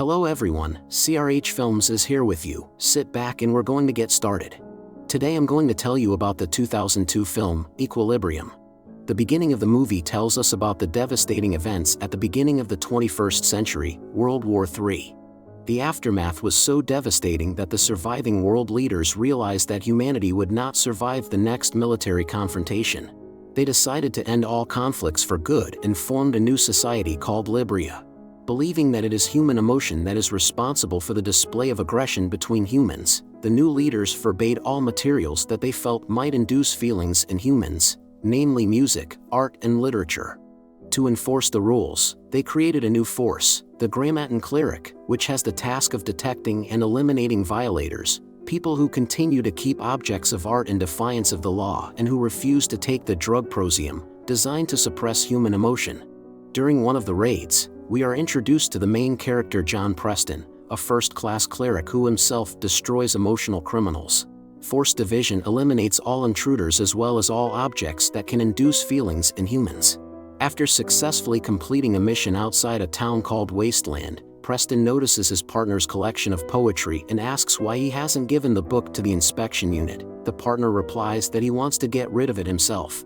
Hello everyone, CRH Films is here with you. Sit back and we're going to get started. Today I'm going to tell you about the 2002 film, Equilibrium. The beginning of the movie tells us about the devastating events at the beginning of the 21st century, World War III. The aftermath was so devastating that the surviving world leaders realized that humanity would not survive the next military confrontation. They decided to end all conflicts for good and formed a new society called Libria. Believing that it is human emotion that is responsible for the display of aggression between humans, the new leaders forbade all materials that they felt might induce feelings in humans, namely music, art and literature. To enforce the rules, they created a new force, the Grammaton Cleric, which has the task of detecting and eliminating violators, people who continue to keep objects of art in defiance of the law and who refuse to take the drug prosium, designed to suppress human emotion. During one of the raids, we are introduced to the main character John Preston, a first-class cleric who himself destroys emotional criminals. Force division eliminates all intruders as well as all objects that can induce feelings in humans. After successfully completing a mission outside a town called Wasteland, Preston notices his partner's collection of poetry and asks why he hasn't given the book to the inspection unit. The partner replies that he wants to get rid of it himself.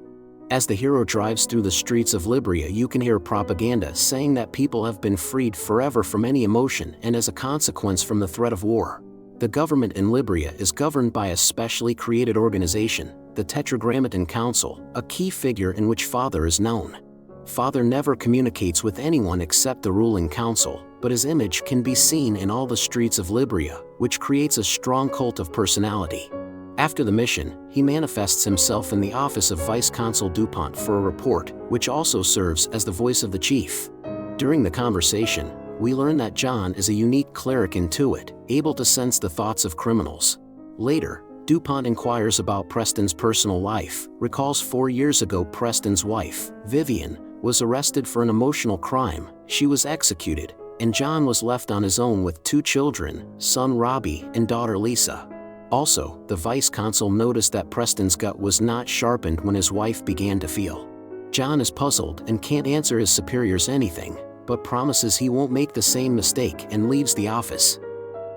As the hero drives through the streets of Libria, you can hear propaganda saying that people have been freed forever from any emotion and as a consequence from the threat of war. The government in Libria is governed by a specially created organization, the Tetragrammaton Council, a key figure in which Father is known. Father never communicates with anyone except the ruling council, but his image can be seen in all the streets of Libria, which creates a strong cult of personality. After the mission, he manifests himself in the office of Vice Consul Dupont for a report, which also serves as the voice of the chief. During the conversation, we learn that John is a unique cleric intuit, able to sense the thoughts of criminals. Later, Dupont inquires about Preston's personal life, recalls 4 years ago Preston's wife, Vivian, was arrested for an emotional crime, she was executed, and John was left on his own with 2 children, son Robbie and daughter Lisa. Also, the vice consul noticed that Preston's gut was not sharpened when his wife began to feel. John is puzzled and can't answer his superiors anything, but promises he won't make the same mistake and leaves the office.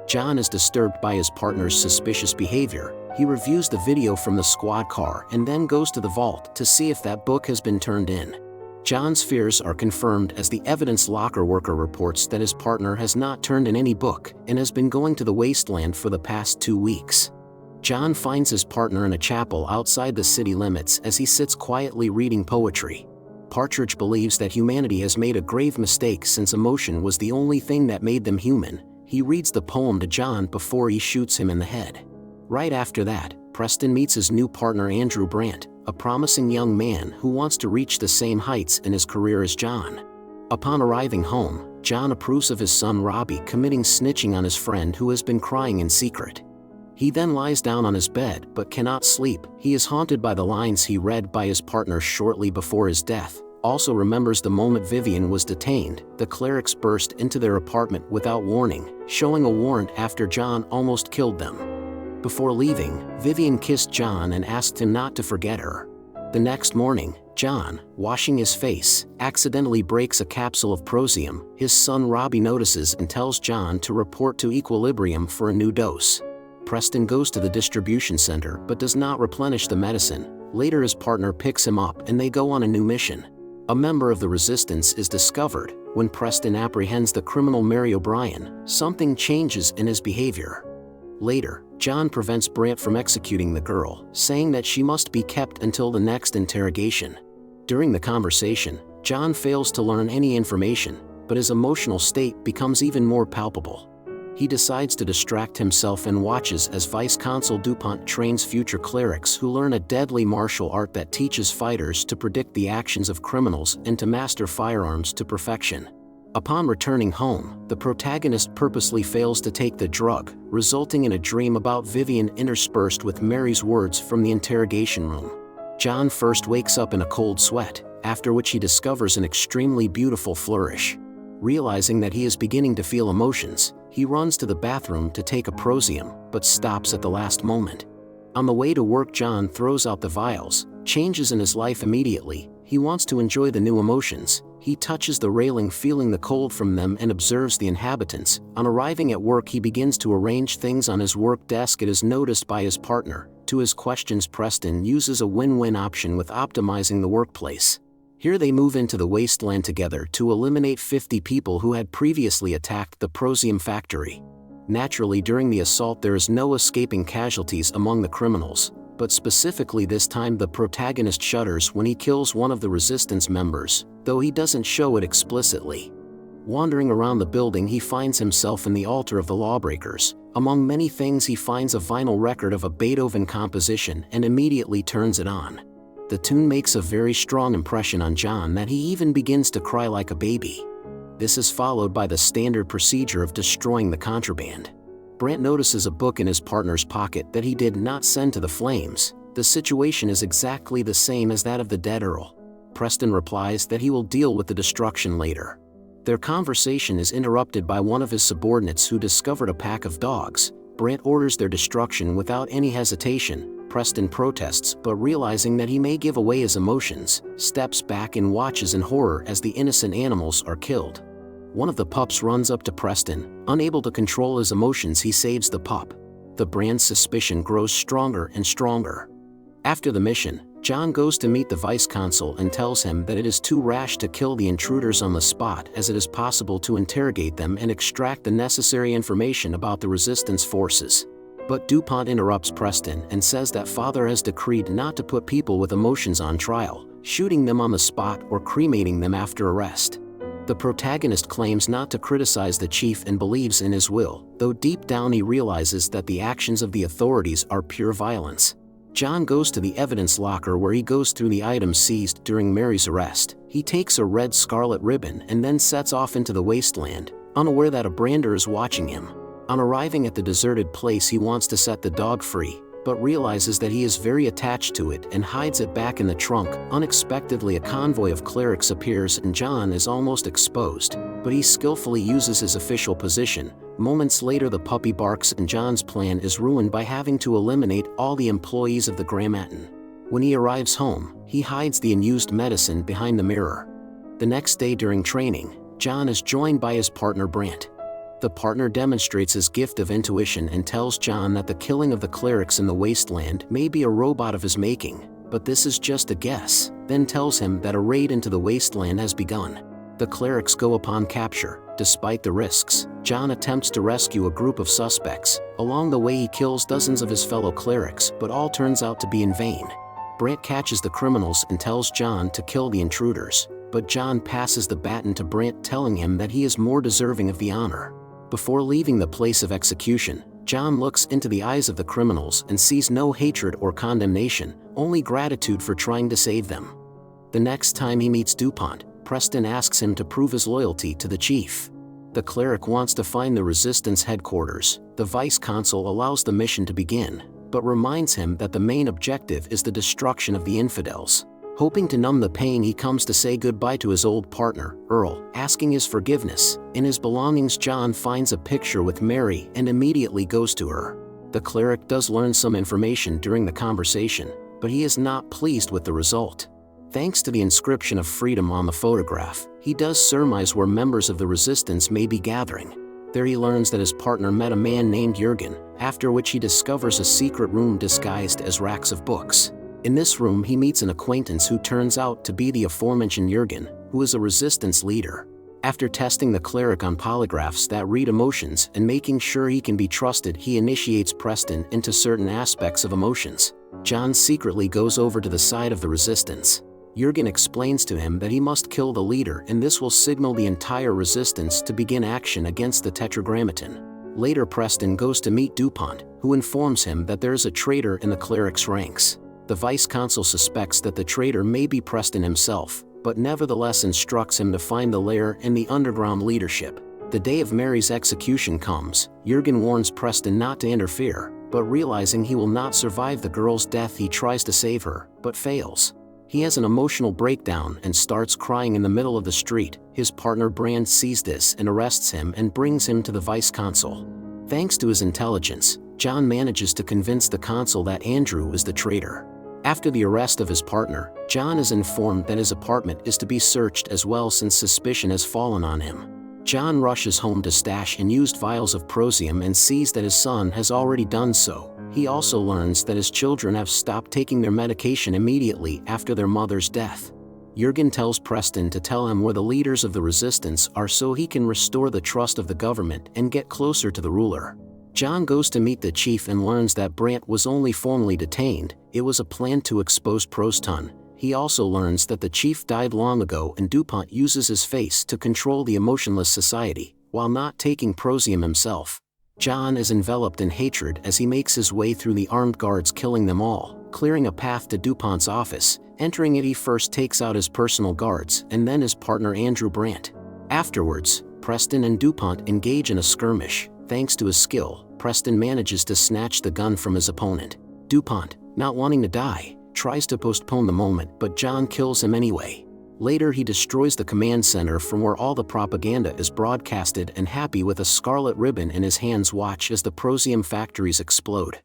John is disturbed by his partner's suspicious behavior. He reviews the video from the squad car and then goes to the vault to see if that book has been turned in. John's fears are confirmed as the evidence locker worker reports that his partner has not turned in any book and has been going to the wasteland for the past 2 weeks. John finds his partner in a chapel outside the city limits as he sits quietly reading poetry. Partridge believes that humanity has made a grave mistake since emotion was the only thing that made them human. He reads the poem to John before he shoots him in the head. Right after that, Preston meets his new partner Andrew Brandt, a promising young man who wants to reach the same heights in his career as John. Upon arriving home, John approves of his son Robbie committing snitching on his friend who has been crying in secret. He then lies down on his bed but cannot sleep. He is haunted by the lines he read by his partner shortly before his death. Also remembers the moment Vivian was detained. The clerics burst into their apartment without warning, showing a warrant after John almost killed them. Before leaving, Vivian kissed John and asked him not to forget her. The next morning, John, washing his face, accidentally breaks a capsule of prosium. His son Robbie notices and tells John to report to Equilibrium for a new dose. Preston goes to the distribution center but does not replenish the medicine. Later his partner picks him up and they go on a new mission. A member of the resistance is discovered. When Preston apprehends the criminal Mary O'Brien, something changes in his behavior. Later, John prevents Brandt from executing the girl, saying that she must be kept until the next interrogation. During the conversation, John fails to learn any information, but his emotional state becomes even more palpable. He decides to distract himself and watches as Vice Consul Dupont trains future clerics who learn a deadly martial art that teaches fighters to predict the actions of criminals and to master firearms to perfection. Upon returning home, the protagonist purposely fails to take the drug, resulting in a dream about Vivian interspersed with Mary's words from the interrogation room. John first wakes up in a cold sweat, after which he discovers an extremely beautiful flourish. Realizing that he is beginning to feel emotions, he runs to the bathroom to take a prosium, but stops at the last moment. On the way to work, John throws out the vials, changes in his life immediately. He wants to enjoy the new emotions. He touches the railing, feeling the cold from them, and observes the inhabitants. On arriving at work, he begins to arrange things on his work desk. It is noticed by his partner. To his questions, Preston uses a win-win option with optimizing the workplace. Here they move into the wasteland together to eliminate 50 people who had previously attacked the Prosium factory. Naturally, during the assault there is no escaping casualties among the criminals, but specifically this time the protagonist shudders when he kills one of the resistance members, though he doesn't show it explicitly. Wandering around the building, he finds himself in the altar of the lawbreakers. Among many things, he finds a vinyl record of a Beethoven composition and immediately turns it on. The tune makes a very strong impression on John that he even begins to cry like a baby. This is followed by the standard procedure of destroying the contraband. Brant notices a book in his partner's pocket that he did not send to the flames. The situation is exactly the same as that of the dead Earl. Preston replies that he will deal with the destruction later. Their conversation is interrupted by one of his subordinates who discovered a pack of dogs. Brant orders their destruction without any hesitation. Preston protests, but realizing that he may give away his emotions, steps back and watches in horror as the innocent animals are killed. One of the pups runs up to Preston. Unable to control his emotions, he saves the pup. The brand's suspicion grows stronger and stronger. After the mission, John goes to meet the vice consul and tells him that it is too rash to kill the intruders on the spot, as it is possible to interrogate them and extract the necessary information about the resistance forces. But DuPont interrupts Preston and says that Father has decreed not to put people with emotions on trial, shooting them on the spot or cremating them after arrest. The protagonist claims not to criticize the chief and believes in his will, though deep down he realizes that the actions of the authorities are pure violence. John goes to the evidence locker where he goes through the items seized during Mary's arrest. He takes a red scarlet ribbon and then sets off into the wasteland, unaware that a brander is watching him. On arriving at the deserted place, he wants to set the dog free, but realizes that he is very attached to it and hides it back in the trunk. Unexpectedly, a convoy of clerics appears and John is almost exposed, but he skillfully uses his official position. Moments later, the puppy barks and John's plan is ruined by having to eliminate all the employees of the Grammaton. When he arrives home, he hides the unused medicine behind the mirror. The next day during training, John is joined by his partner Brant. The partner demonstrates his gift of intuition and tells John that the killing of the clerics in the wasteland may be a robot of his making, but this is just a guess, then tells him that a raid into the wasteland has begun. The clerics go upon capture. Despite the risks, John attempts to rescue a group of suspects. Along the way, he kills dozens of his fellow clerics, but all turns out to be in vain. Brant catches the criminals and tells John to kill the intruders, but John passes the baton to Brant, telling him that he is more deserving of the honor. Before leaving the place of execution, John looks into the eyes of the criminals and sees no hatred or condemnation, only gratitude for trying to save them. The next time he meets DuPont, Preston asks him to prove his loyalty to the chief. The cleric wants to find the resistance headquarters. The vice consul allows the mission to begin, but reminds him that the main objective is the destruction of the infidels. Hoping to numb the pain, he comes to say goodbye to his old partner, Earl, asking his forgiveness. In his belongings, John finds a picture with Mary and immediately goes to her. The cleric does learn some information during the conversation, but he is not pleased with the result. Thanks to the inscription of freedom on the photograph, he does surmise where members of the resistance may be gathering. There he learns that his partner met a man named Jurgen, after which he discovers a secret room disguised as racks of books. In this room, he meets an acquaintance who turns out to be the aforementioned Jurgen, who is a resistance leader. After testing the cleric on polygraphs that read emotions and making sure he can be trusted, he initiates Preston into certain aspects of emotions. John secretly goes over to the side of the resistance. Jurgen explains to him that he must kill the leader, and this will signal the entire resistance to begin action against the Tetragrammaton. Later, Preston goes to meet DuPont, who informs him that there is a traitor in the cleric's ranks. The vice consul suspects that the traitor may be Preston himself, but nevertheless instructs him to find the lair and the underground leadership. The day of Mary's execution comes. Jurgen warns Preston not to interfere, but realizing he will not survive the girl's death, he tries to save her, but fails. He has an emotional breakdown and starts crying in the middle of the street. His partner Brand sees this and arrests him and brings him to the vice consul. Thanks to his intelligence, John manages to convince the consul that Andrew is the traitor. After the arrest of his partner, John is informed that his apartment is to be searched as well since suspicion has fallen on him. John rushes home to stash unused vials of prosium and sees that his son has already done so. He also learns that his children have stopped taking their medication immediately after their mother's death. Jurgen tells Preston to tell him where the leaders of the resistance are so he can restore the trust of the government and get closer to the ruler. John goes to meet the chief and learns that Brandt was only formally detained. It was a plan to expose Preston. He also learns that the chief died long ago and DuPont uses his face to control the emotionless society, while not taking prosium himself. John is enveloped in hatred as he makes his way through the armed guards, killing them all, clearing a path to DuPont's office. Entering it, he first takes out his personal guards and then his partner Andrew Brandt. Afterwards, Preston and DuPont engage in a skirmish. Thanks to his skill, Preston manages to snatch the gun from his opponent. DuPont, not wanting to die, tries to postpone the moment, but John kills him anyway. Later, he destroys the command center from where all the propaganda is broadcasted, and happy with a scarlet ribbon in his hands watch as the prosium factories explode.